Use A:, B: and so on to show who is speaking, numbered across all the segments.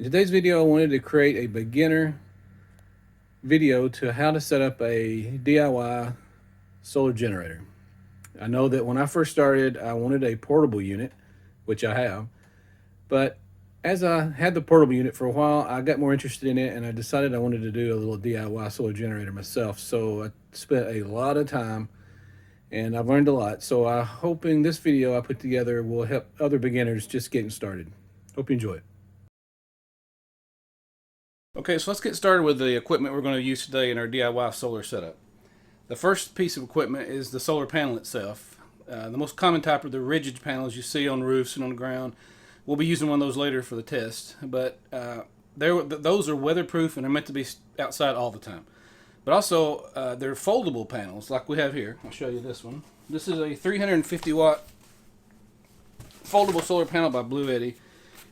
A: In today's video, I wanted to create a beginner video to how to set up a DIY solar generator. I know that when I first started, I wanted a portable unit, which I have, but as I had the portable unit for a while, I got more interested in it and I decided I wanted to do a little DIY solar generator myself. So I spent a lot of time and I've learned a lot. So I'm hoping this video I put together will help other beginners just getting started. Hope you enjoy it. Okay, so let's get started with the equipment we're going to use today in our DIY solar setup. The first piece of equipment is the solar panel itself. The most common type are the rigid panels you see on roofs and on the ground. We'll be using one of those later for the test, but those are weatherproof and are meant to be outside all the time. But also, they're foldable panels like we have here. I'll show you this one. This is a 350 watt foldable solar panel by Blue Eddy.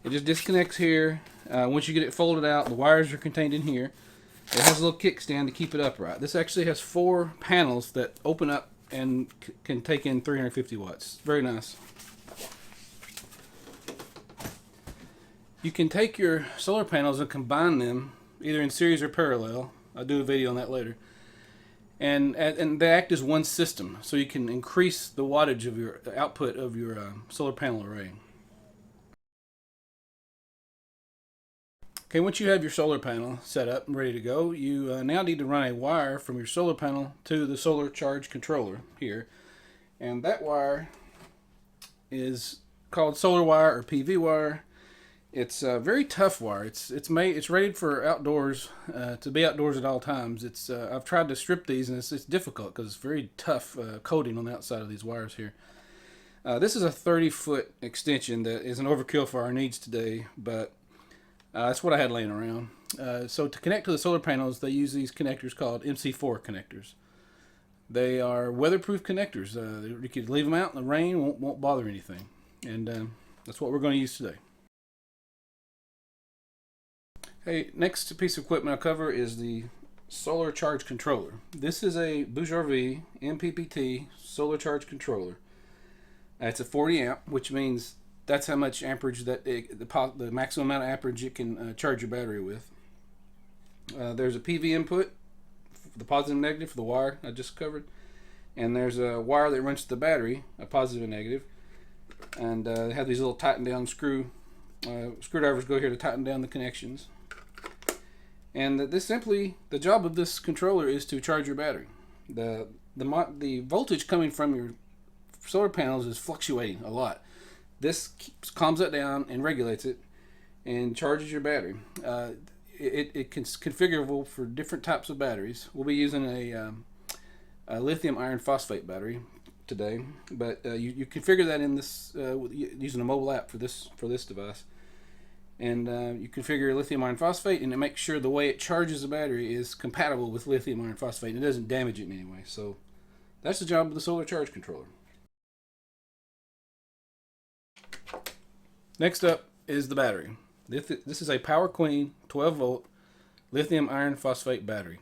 A: It just disconnects here. Once you get it folded out, the wires are contained in here. It has a little kickstand to keep it upright. This actually has 4 panels that open up and can take in 350 watts. Very nice. You can take your solar panels and combine them either in series or parallel. I'll do a video on that later. And they act as one system, so you can increase the wattage of your output of your solar panel array. Okay, once you have your solar panel set up and ready to go, you now need to run a wire from your solar panel to the solar charge controller here. And that wire is called solar wire or PV wire. It's a very tough wire. It's rated for outdoors, to be outdoors at all times. I've tried to strip these and it's difficult because it's very tough coating on the outside of these wires here. This is a 30-foot extension that is an overkill for our needs today, but that's what I had laying around. So to connect to the solar panels, they use these connectors called MC4 connectors. They are weatherproof connectors. You could leave them out in the rain, won't bother anything. And that's what we're going to use today. Okay, next piece of equipment I'll cover is the solar charge controller. This is a Bourgeois MPPT solar charge controller. It's a 40 amp, which means that's how much amperage the maximum amount of amperage it can charge your battery with. There's a PV input, the positive and negative for the wire I just covered, and there's a wire that runs to the battery, a positive and negative, and they have these little tighten down screwdrivers go here to tighten down the connections. And the job of this controller is to charge your battery. The voltage coming from your solar panels is fluctuating a lot. This calms that down and regulates it and charges your battery. It's configurable for different types of batteries. We'll be using a lithium iron phosphate battery today, but you configure that in this using a mobile app for this device. And you configure lithium iron phosphate, and it makes sure the way it charges the battery is compatible with lithium iron phosphate and it doesn't damage it in any way. So that's the job of the solar charge controller. Next up is the battery. This is a Power Queen 12 volt lithium iron phosphate battery.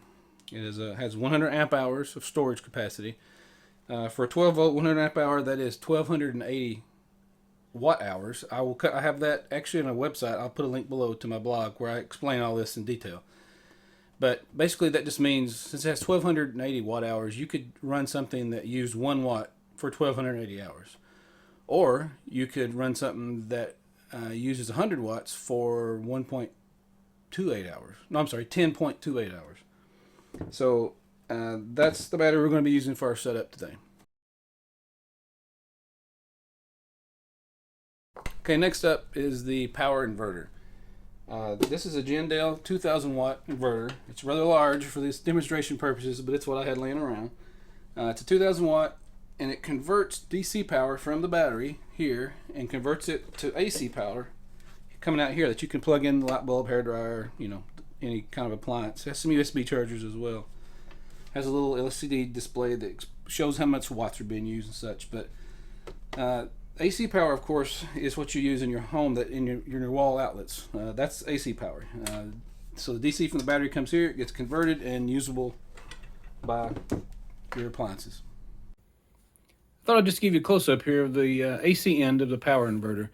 A: It has 100 amp hours of storage capacity. For a 12 volt 100 amp hour, that is 1280 watt hours. I have that actually on a website. I'll put a link below to my blog where I explain all this in detail. But basically that just means since it has 1280 watt hours, you could run something that used 1 watt for 1280 hours. Or you could run something that uses 100 watts for 1.28 hours. No, I'm sorry, 10.28 hours. So that's the battery we're going to be using for our setup today. Okay, next up is the power inverter. This is a Jindal 2000 watt inverter. It's rather large for these demonstration purposes, but it's what I had laying around. It's a 2000 watt, and it converts DC power from the battery here and converts it to AC power coming out here that you can plug in the light bulb, hairdryer, any kind of appliance. It has some USB chargers as well. It has a little LCD display that shows how much watts are being used and such. But AC power, of course, is what you use in your home, that in your wall outlets. That's AC power. So the DC from the battery comes here, it gets converted and usable by your appliances. I thought I'd just give you a close-up here of the AC end of the power inverter.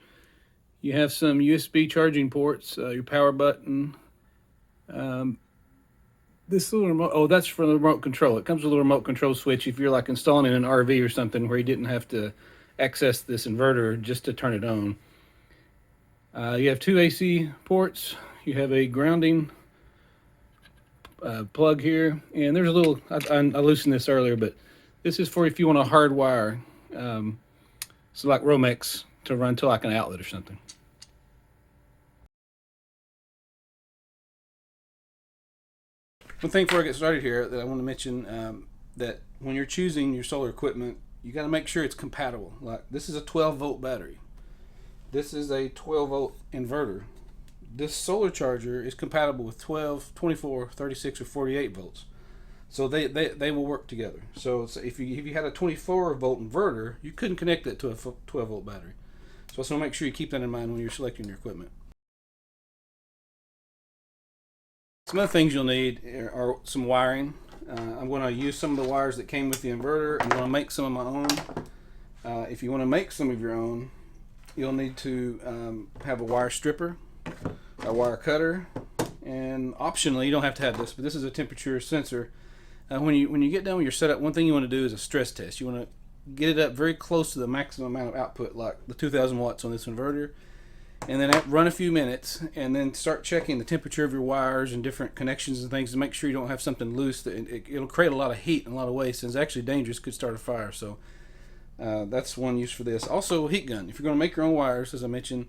A: You have some USB charging ports, your power button. This little remote, oh, that's for the remote control. It comes with a little remote control switch if you're like installing in an RV or something where you didn't have to access this inverter just to turn it on. You have two AC ports. You have a grounding plug here, and there's a little, I loosened this earlier, but this is for if you want to hardwire, so like Romex to run to like an outlet or something. One thing before I get started here that I want to mention, that when you're choosing your solar equipment, you got to make sure it's compatible. Like this is a 12-volt battery. This is a 12-volt inverter. This solar charger is compatible with 12, 24, 36, or 48 volts. So they will work together. So if you had a 24-volt inverter, you couldn't connect it to a 12-volt battery. So I just want to make sure you keep that in mind when you're selecting your equipment. Some other things you'll need are some wiring. I'm going to use some of the wires that came with the inverter. I'm going to make some of my own. If you want to make some of your own, you'll need to have a wire stripper, a wire cutter, and optionally, you don't have to have this, but this is a temperature sensor. When you get done with your setup, one thing you want to do is a stress test. You want to get it up very close to the maximum amount of output, like the 2,000 watts on this inverter, and then run a few minutes, and then start checking the temperature of your wires and different connections and things to make sure you don't have something loose. It'll create a lot of heat and a lot of waste, and it's actually dangerous. Could start a fire. So that's one use for this. Also, a heat gun. If you're going to make your own wires, as I mentioned,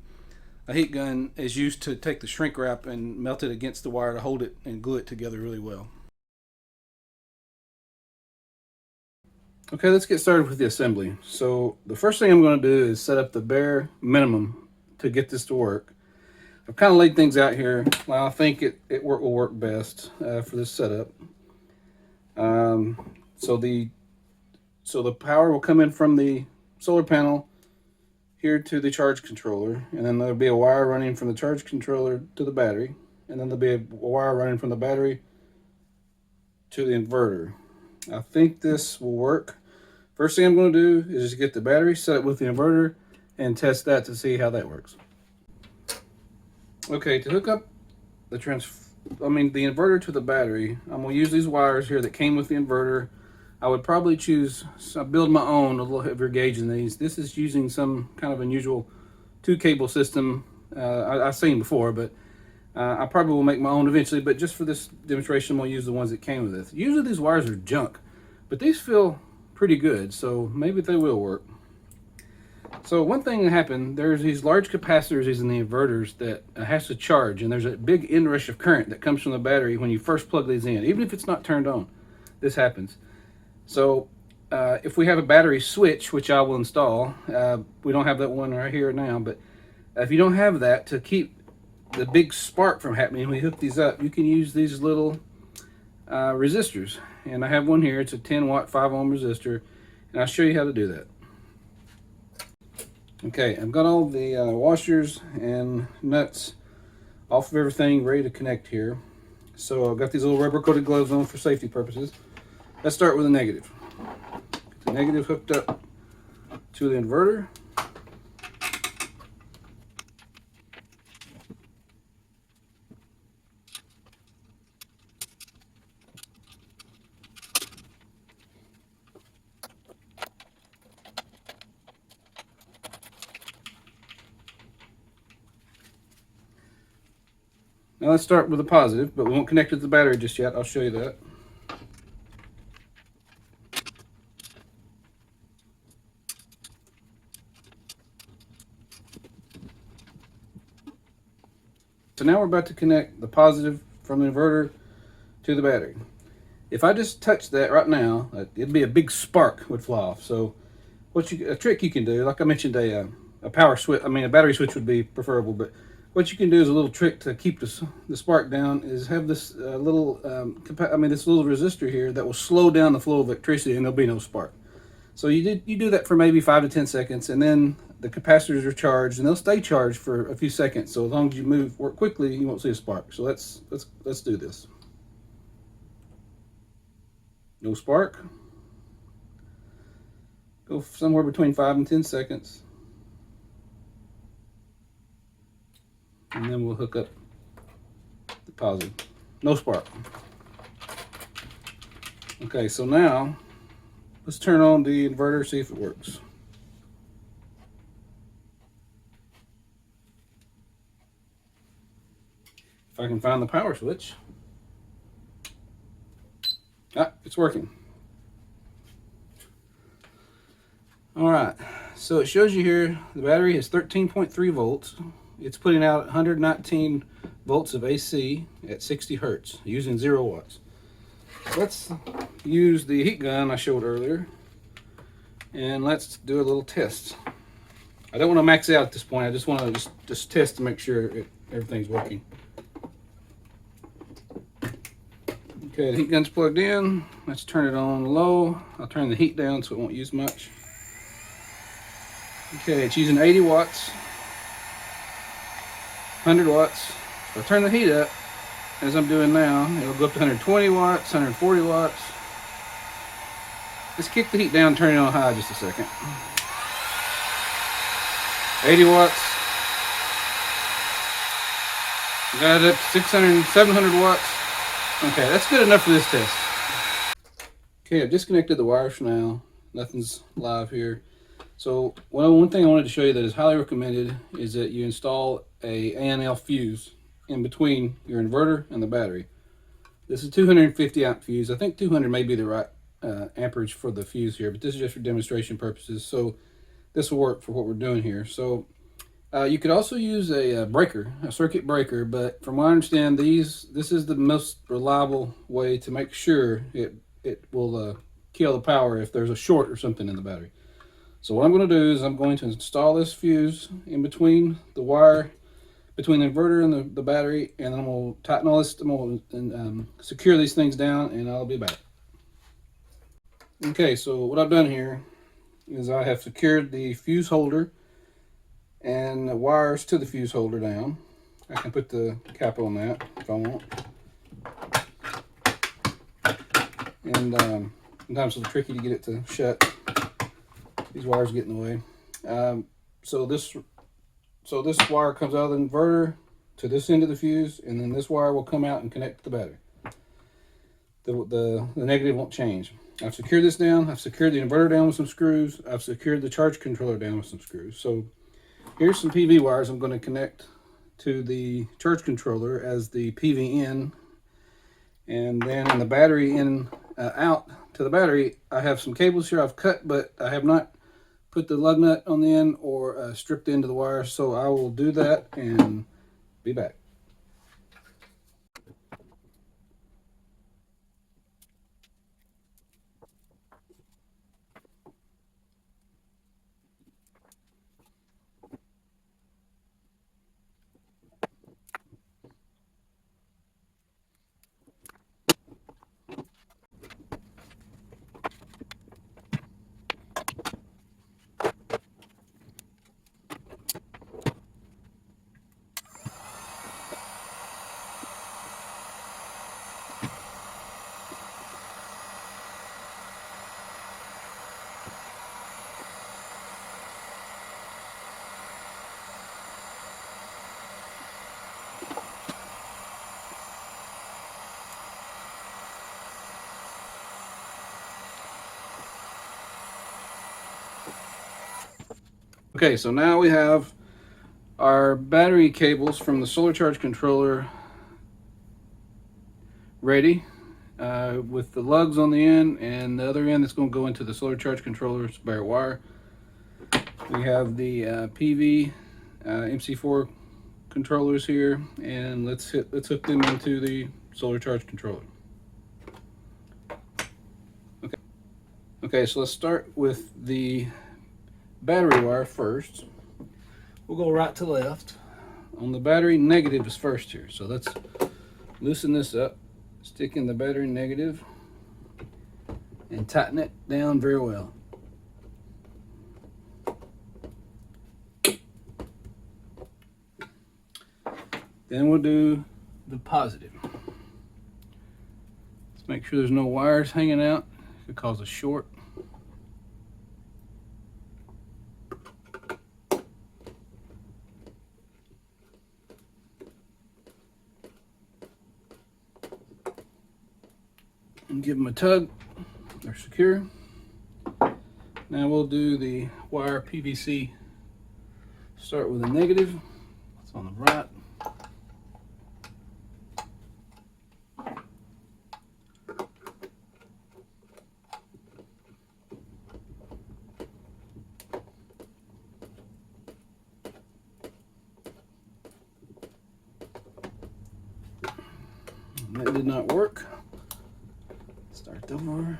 A: a heat gun is used to take the shrink wrap and melt it against the wire to hold it and glue it together really well. Okay, let's get started with the assembly. So the first thing I'm going to do is set up the bare minimum to get this to work. I've kind of laid things out here. Well, I think it will work best for this setup. So the power will come in from the solar panel here to the charge controller, and then there'll be a wire running from the charge controller to the battery, and then there'll be a wire running from the battery to the inverter. I think this will work. First thing I'm going to do is just get the battery set up with the inverter and test that to see how that works. Okay, to hook up the inverter to the battery, I'm going to use these wires here that came with the inverter. I would probably build my own a little heavier gauge than these. This is using some kind of unusual 2-cable system I've seen before, but I probably will make my own eventually. But just for this demonstration, I'm going to use the ones that came with it. Usually these wires are junk, but these feel pretty good, so maybe they will work. So one thing that happened, there's these large capacitors in the inverters that has to charge, and there's a big inrush of current that comes from the battery when you first plug these in. Even if it's not turned on, this happens. So if we have a battery switch, which I will install, we don't have that one right here now, but if you don't have that, to keep the big spark from happening when you hook these up, you can use these little resistors. And I have one here. It's a 10-watt 5-ohm resistor, and I'll show you how to do that. Okay, I've got all the washers and nuts off of everything ready to connect here. So I've got these little rubber coated gloves on for safety purposes. Let's start with the negative. Get the negative hooked up to the inverter. Now let's start with the positive, but we won't connect it to the battery just yet. I'll show you that. So now we're about to connect the positive from the inverter to the battery. If I just touch that right now, it'd be a big spark would fly off. So a trick you can do, like I mentioned, a power switch, a battery switch would be preferable, but what you can do is a little trick to keep the spark down is have this this little resistor here that will slow down the flow of electricity, and there'll be no spark. So you do that for maybe 5 to 10 seconds, and then the capacitors are charged, and they'll stay charged for a few seconds. So as long as you work quickly, you won't see a spark. So let's do this. No spark. Go somewhere between 5 and 10 seconds. and then we'll hook up the positive. No spark. Okay, so now let's turn on the inverter, see if it works. If I can find the power switch. Ah, it's working. All right, so it shows you here the battery is 13.3 volts. It's putting out 119 volts of AC at 60 hertz using 0 watts. Let's use the heat gun I showed earlier and let's do a little test. I don't want to max out at this point. I just want to just test to make sure everything's working. Okay, the heat gun's plugged in. Let's turn it on low. I'll turn the heat down so it won't use much. Okay, it's using 80 watts, 100 watts. If I turn the heat up, as I'm doing now, it'll go up to 120 watts, 140 watts. Let's kick the heat down, turn it on high just a second. 80 watts. Got it up to 600, 700 watts. Okay, that's good enough for this test. Okay, I've disconnected the wires for now. Nothing's live here. So one thing I wanted to show you that is highly recommended is that you install a ANL fuse in between your inverter and the battery. This is 250 amp fuse. I think 200 may be the right amperage for the fuse here, but this is just for demonstration purposes. So this will work for what we're doing here. So you could also use a breaker, a circuit breaker, but from what I understand, this is the most reliable way to make sure it will kill the power if there's a short or something in the battery. So what I'm going to do is I'm going to install this fuse in between the wire, between the inverter and the battery, and then I'm going to tighten all this, I'm going to secure these things down, and I'll be back. Okay, so what I've done here is I have secured the fuse holder and the wires to the fuse holder down. I can put the cap on that if I want. And sometimes it's tricky to get it to shut. These wires get in the way. So this wire comes out of the inverter to this end of the fuse, and then this wire will come out and connect to the battery. The negative won't change. I've secured this down. I've secured the inverter down with some screws. I've secured the charge controller down with some screws. So here's some PV wires I'm going to connect to the charge controller as the PV in, and then in the battery in out to the battery. I have some cables here I've cut, but I have not put the lug nut on the end or stripped into the wire, so I will do that and be back. Okay, so now we have our battery cables from the solar charge controller ready with the lugs on the end, and the other end that's going to go into the solar charge controller's bare wire. We have the PV MC4 controllers here, and let's hook them into the solar charge controller. Okay, so let's start with the battery wire first. We'll go right to left. On the battery, negative is first here. So let's loosen this up, stick in the battery negative, and tighten it down very well. Then we'll do the positive. Let's make sure there's no wires hanging out. It could cause a short. and give them a tug. They're secure. Now we'll do the wire PVC. Start with a negative. It's on the right. That did not work. Start over.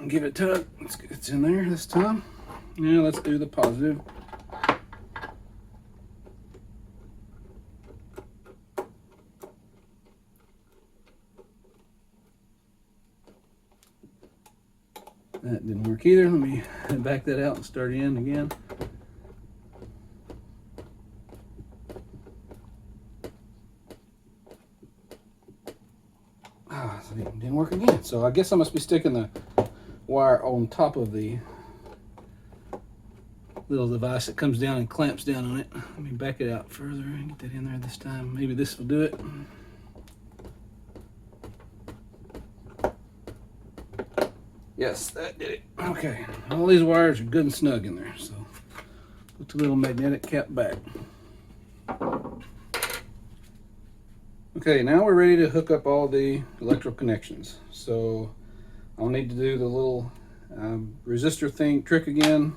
A: Give it a tug. It's in there this time. Now let's do the positive. That didn't work either. Let me back that out and start in again. So it didn't work again. So I guess I must be sticking the wire on top of the little device that comes down and clamps down on it. Let me back it out further and get that in there this time. Maybe this will do it. Yes, that did it. Okay, all these wires are good and snug in there, so put the little magnetic cap back. Okay, now we're ready to hook up all the electrical connections. So I'll need to do the little resistor trick again,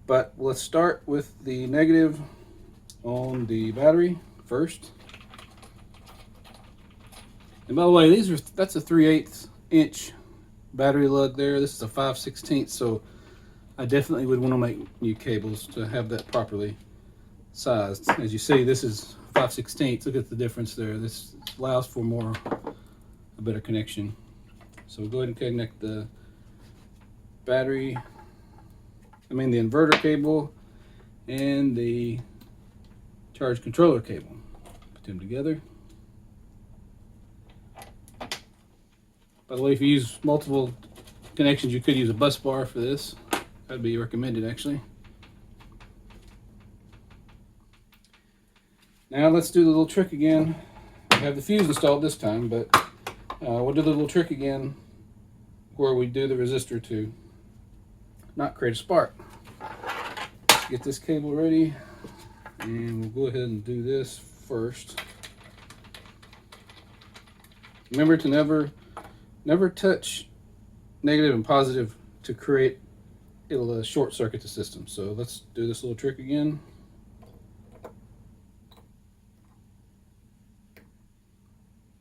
A: but let's start with the negative on the battery first. And by the way, that's a 3/8 inch battery lug there. This is a 5/16, so I definitely would want to make new cables to have that properly sized. As you see, this is 5/16. Look at the difference there. This allows for a better connection. So we'll go ahead and connect the the inverter cable and the charge controller cable. Put them together. By the way, if you use multiple connections, you could use a bus bar for this. That'd be recommended, actually. Now let's do the little trick again. I have the fuse installed this time, but we'll do the little trick again where we do the resistor to not create a spark. Let's get this cable ready, and we'll go ahead and do this first. Remember to never touch negative and positive to create, it'll short circuit the system. So let's do this little trick again.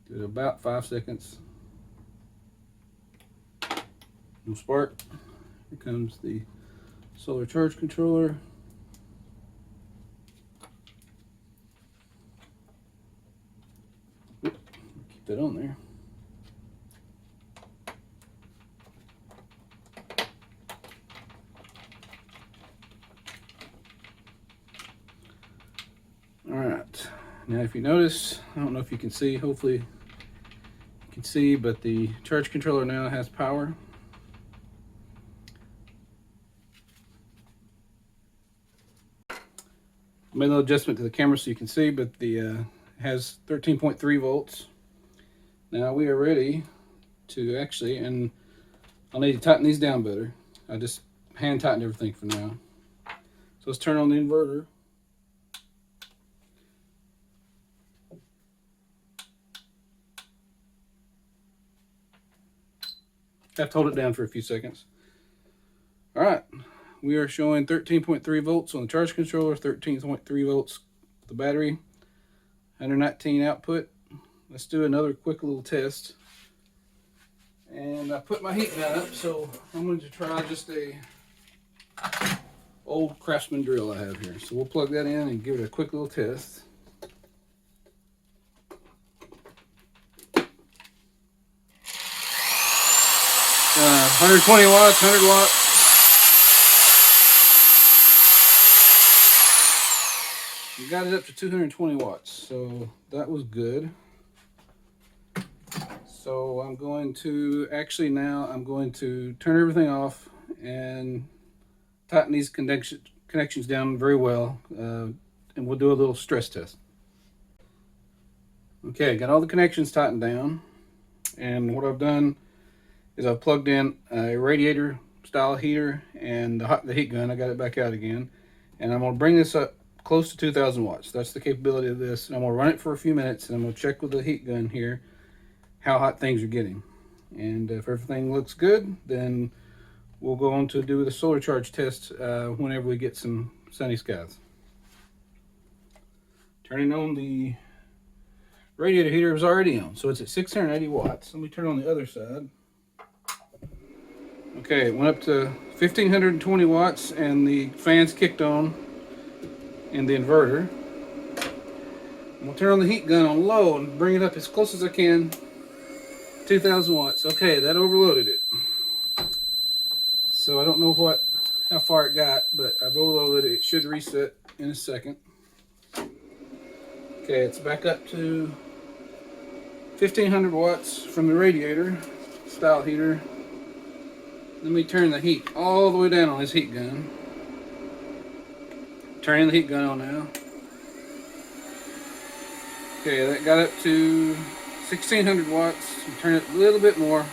A: Do it about 5 seconds. No spark. Here comes the solar charge controller. Keep that on there. All right, now if you notice, I don't know if you can see, hopefully you can see, but the charge controller now has power. I made a little adjustment to the camera so you can see, but the has 13.3 volts. Now we are ready to actually, and I'll need to tighten these down better. I just hand tightened everything for now. So let's turn on the inverter. Have to hold it down for a few seconds. All right, we are showing 13.3 volts on the charge controller, 13.3 volts the battery, 119 output. Let's do another quick little test. And I put my heat gun up, so I'm going to try just a old Craftsman drill I have here. So we'll plug that in and give it a quick little test. 120 watts, 100 watts. We got it up to 220 watts, so that was good. So I'm going to I'm going to turn everything off and tighten these connections down very well, and we'll do a little stress test. Okay, got all the connections tightened down, and what I've done is I've plugged in a radiator style heater and the heat gun. I got it back out again, and I'm going to bring this up close to 2,000 watts. That's the capability of this, and I'm going to run it for a few minutes, and I'm going to check with the heat gun here how hot things are getting. And if everything looks good, then we'll go on to do the solar charge test whenever we get some sunny skies. Turning on the radiator heater is already on, so it's at 680 watts. Let me turn on the other side. Okay, it went up to 1520 watts and the fans kicked on in the inverter. I'm gonna turn on the heat gun on low and bring it up as close as I can, 2,000 watts. Okay, that overloaded it. So I don't know how far it got, but I've overloaded it. It should reset in a second. Okay, it's back up to 1500 watts from the radiator style heater. Let me turn the heat all the way down on this heat gun. Turning the heat gun on now. Okay, that got up to 1600 watts. Turn it a little bit more.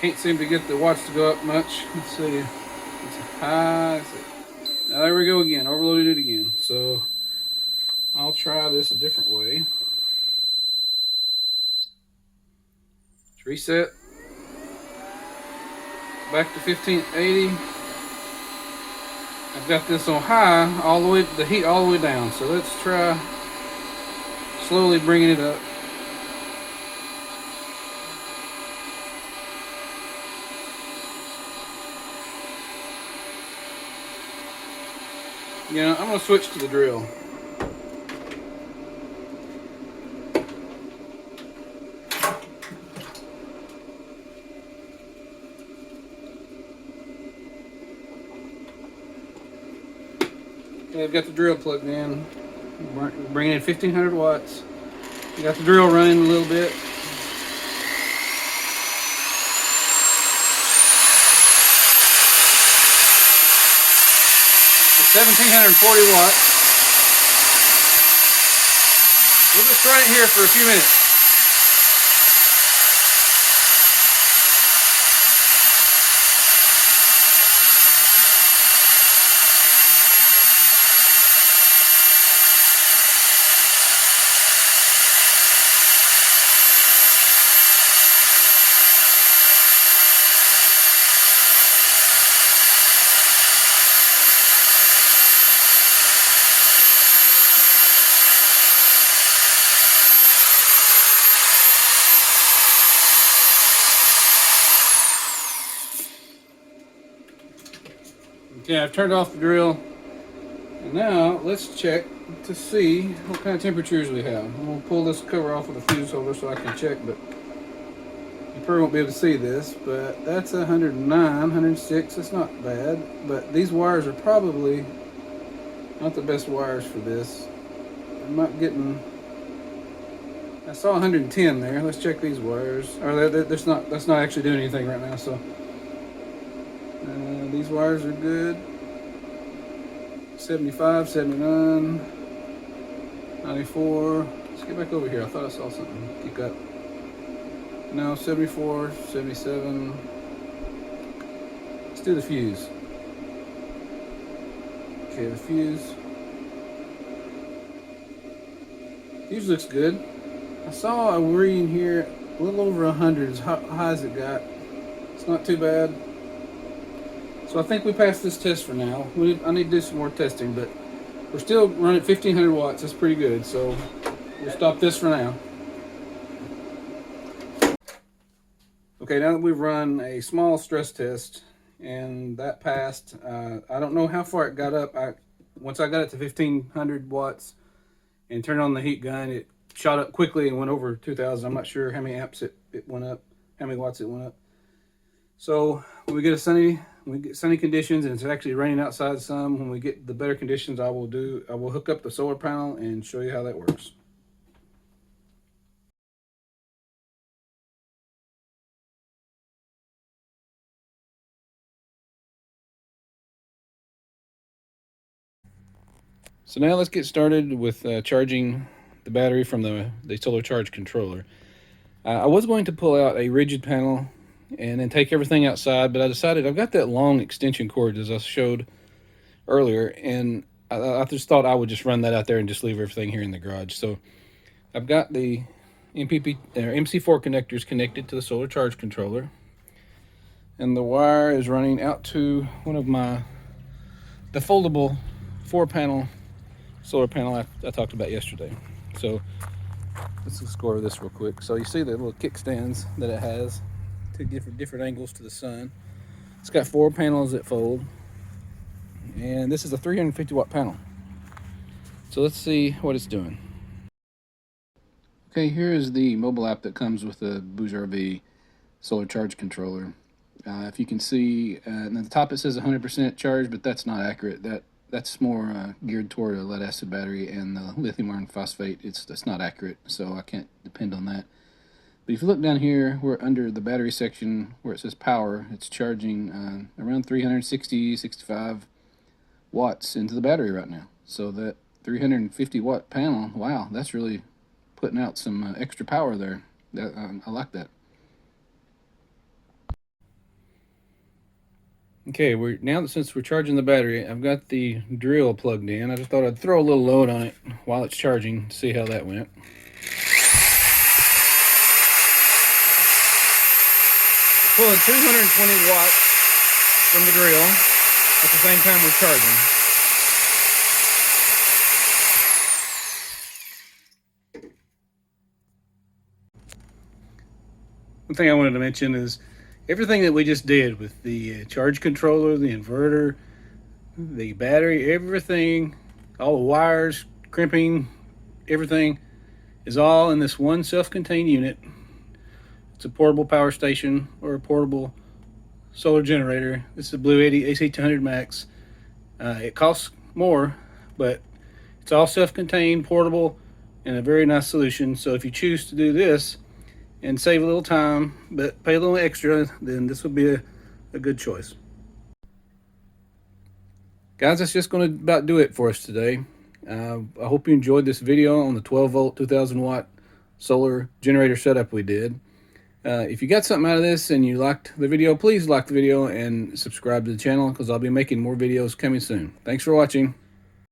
A: Can't seem to get the watts to go up much. Let's see. It's high. Now there we go again. Overloaded it again. So I'll try this a different way. Let's reset. Back to 1580. I've got this on high all the way, the heat all the way down. So let's try slowly bringing it up. You know, I'm going to switch to the drill. Okay, I've got the drill plugged in. Bringing in 1500 watts. I got the drill running a little bit. 1740 watts. We'll just run it here for a few minutes. Okay, I've turned off the drill. And now let's check to see what kind of temperatures we have. I'm going to pull this cover off with a fuse holder so I can check, but you probably won't be able to see this, but that's 109, 106. That's not bad, but these wires are probably not the best wires for this. I'm not getting... I saw 110 there. Let's check these wires. Or that's not actually doing anything right now, so... these wires are good. 75, 79, 94. Let's get back over here. I thought I saw something kick up. No, 74, 77. Let's do the fuse. Okay, the fuse. Fuse looks good. I saw a reading here a little over 100 as high as it got. It's not too bad. So I think we passed this test for now. I need to do some more testing, but we're still running 1500 watts. That's pretty good. So we'll stop this for now. Okay, now that we've run a small stress test and that passed, I don't know how far it got up. once I got it to 1500 watts and turned on the heat gun, it shot up quickly and went over 2000. I'm not sure how many amps it went up, how many watts it went up. So when we get sunny conditions and it's actually raining outside some, when we get the better conditions, I will hook up the solar panel and show you how that works. So now let's get started with charging the battery from the solar charge controller. I was going to pull out a rigid panel and then take everything outside, but I decided I've got that long extension cord as I showed earlier, and I just thought I would just run that out there and just leave everything here in the garage. So I've got the MC4 connectors connected to the solar charge controller, and the wire is running out to one of the foldable 4-panel solar panel I talked about yesterday. So let's just go over this real quick. So you see the little kickstands that it has to different angles to the sun. It's got 4 panels that fold, and this is a 350 watt panel. So let's see what it's doing. Okay, here is the mobile app that comes with the BoujRV solar charge controller. If you can see, at the top it says 100% charge, but that's not accurate. That's more geared toward a lead acid battery, and the lithium iron phosphate, that's not accurate, so I can't depend on that. But if you look down here, we're under the battery section where it says power. It's charging around 365 watts into the battery right now. So that 350 watt panel, wow, that's really putting out some extra power there. I like that. Okay, since we're charging the battery, I've got the drill plugged in. I just thought I'd throw a little load on it while it's charging to see how that went. Pulling 220 watts from the drill at the same time we're charging. One thing I wanted to mention is everything that we just did with the charge controller, the inverter, the battery, everything, all the wires, crimping, everything is all in this one self-contained unit. It's a portable power station or a portable solar generator. This is a Blue 80 AC200 Max. It costs more, but it's all self-contained, portable, and a very nice solution. So if you choose to do this and save a little time but pay a little extra, then this would be a good choice. Guys, that's just going to about do it for us today. I hope you enjoyed this video on the 12 volt 2000 watt solar generator setup we did. If you got something out of this and you liked the video, please like the video and subscribe to the channel, because I'll be making more videos coming soon. Thanks for watching.